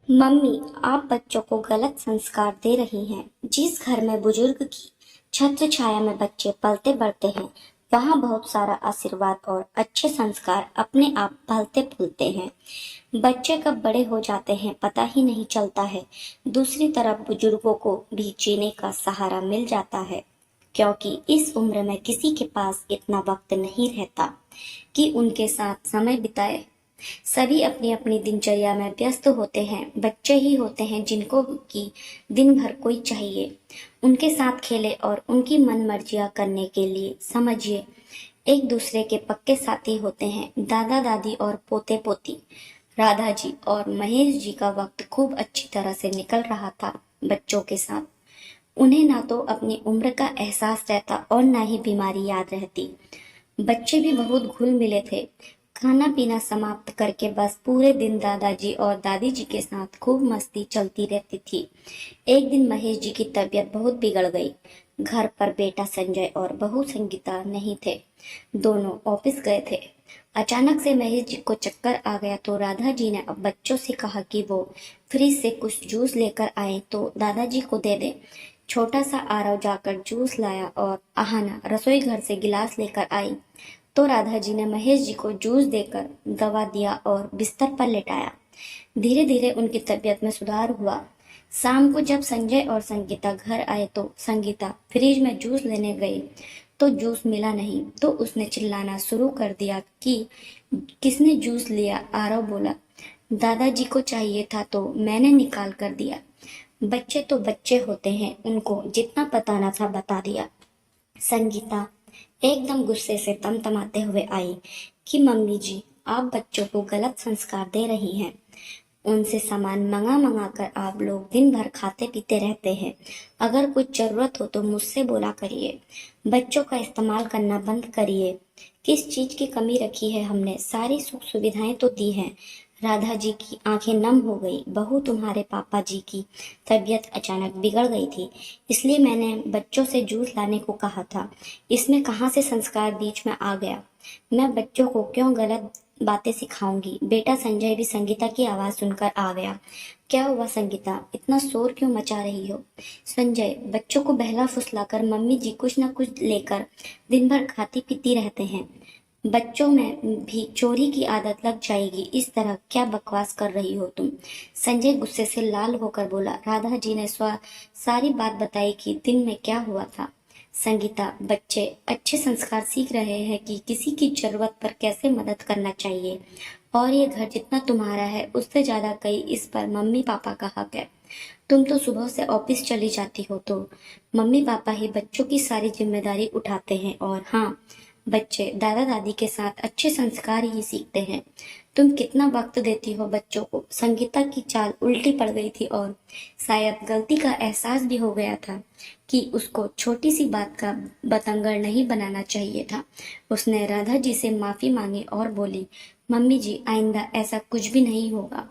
Mummy, आप बच्चों को गलत संस्कार दे रही हैं। जिस घर में बुजुर्ग की छत्र छाया में बच्चे पलते बढ़ते हैं, वहाँ बहुत सारा आशीर्वाद और अच्छे संस्कार अपने आप पलते फूलते हैं। बच्चे कब बड़े हो जाते हैं पता ही नहीं चलता है। दूसरी तरफ बुजुर्गों को भी जीने का सहारा मिल जाता है, क्योंकि इस उम्र में किसी के पास इतना वक्त नहीं रहता कि उनके साथ समय बिताए। सभी अपनी अपनी दिनचर्या में व्यस्त होते हैं। बच्चे ही होते हैं जिनको कि दिन भर कोई चाहिए, उनके साथ खेले और उनकी मन मर्जियाँ करने के लिए। समझिए, एक दूसरे के पक्के साथी होते हैं। दादा दादी और पोते पोती, राधा जी और महेश जी का वक्त खूब अच्छी तरह से निकल रहा था बच्चों के साथ। उन्हें ना तो अपनी उम्र का एहसास रहता और ना ही बीमारी याद रहती। बच्चे भी बहुत घुल मिले थे। खाना पीना समाप्त करके बस पूरे दिन दादाजी और दादी जी के साथ खूब मस्ती चलती रहती थी। एक दिन महेश जी की तबीयत बहुत बिगड़ गई। घर पर बेटा संजय और बहू संगीता नहीं थे, दोनों ऑफिस गए थे। अचानक से महेश जी को चक्कर आ गया तो राधा जी ने अब बच्चों से कहा कि वो फ्रिज से कुछ जूस लेकर आए तो दादाजी को दे दे। छोटा सा आरव जाकर जूस लाया और आहाना रसोई घर से गिलास लेकर आई तो राधा जी ने महेश जी को जूस देकर दवा दिया और बिस्तर पर लेटाया। धीरे धीरे उनकी तबीयत में सुधार हुआ। शाम को जब संजय और संगीता घर आए तो संगीता फ्रिज में जूस लेने गई तो जूस मिला नहीं तो उसने चिल्लाना शुरू कर दिया कि किसने जूस लिया। आरव बोला, दादाजी को चाहिए था तो मैंने निकाल कर दिया। बच्चे तो बच्चे होते हैं, उनको जितना बताना था बता दिया। संगीता एकदम गुस्से से तमतमाते हुए आई कि मम्मी जी, आप बच्चों को गलत संस्कार दे रही हैं। उनसे सामान मंगा मंगा कर आप लोग दिन भर खाते पीते रहते हैं। अगर कुछ जरूरत हो तो मुझसे बोला करिए। बच्चों का इस्तेमाल करना बंद करिए। किस चीज की कमी रखी है हमने? सारी सुख सुविधाएं तो दी हैं। राधा जी की आंखें नम हो गई। बहू, तुम्हारे पापा जी की तबीयत अचानक बिगड़ गई थी, इसलिए मैंने बच्चों से जूस लाने को कहा था। इसमें कहाँ से संस्कार बीच में आ गया? मैं बच्चों को क्यों गलत बातें सिखाऊंगी? बेटा संजय भी संगीता की आवाज सुनकर आ गया। क्या हुआ संगीता, इतना शोर क्यों मचा रही हो? संजय, बच्चों को बहला फुसलाकर मम्मी जी कुछ न कुछ लेकर दिन भर खाती पीती रहते हैं। बच्चों में भी चोरी की आदत लग जाएगी। इस तरह क्या बकवास कर रही हो तुम? संजय गुस्से से लाल होकर बोला। राधा जी ने सारी बात बताई कि दिन में क्या हुआ था। संगीता, बच्चे अच्छे संस्कार सीख रहे हैं कि किसी की जरूरत पर कैसे मदद करना चाहिए, और ये घर जितना तुम्हारा है उससे ज्यादा कई इस पर मम्मी पापा का हक है। तुम तो सुबह से ऑफिस चली जाती हो तो मम्मी पापा ही बच्चों की सारी जिम्मेदारी उठाते हैं। और हाँ, बच्चे दादा दादी के साथ अच्छे संस्कार ही सीखते हैं। तुम कितना वक्त देती हो बच्चों को? संगीता की चाल उल्टी पड़ गई थी और शायद गलती का एहसास भी हो गया था कि उसको छोटी सी बात का बतंगड़ नहीं बनाना चाहिए था। उसने राधा जी से माफी मांगी और बोली, मम्मी जी, आइंदा ऐसा कुछ भी नहीं होगा।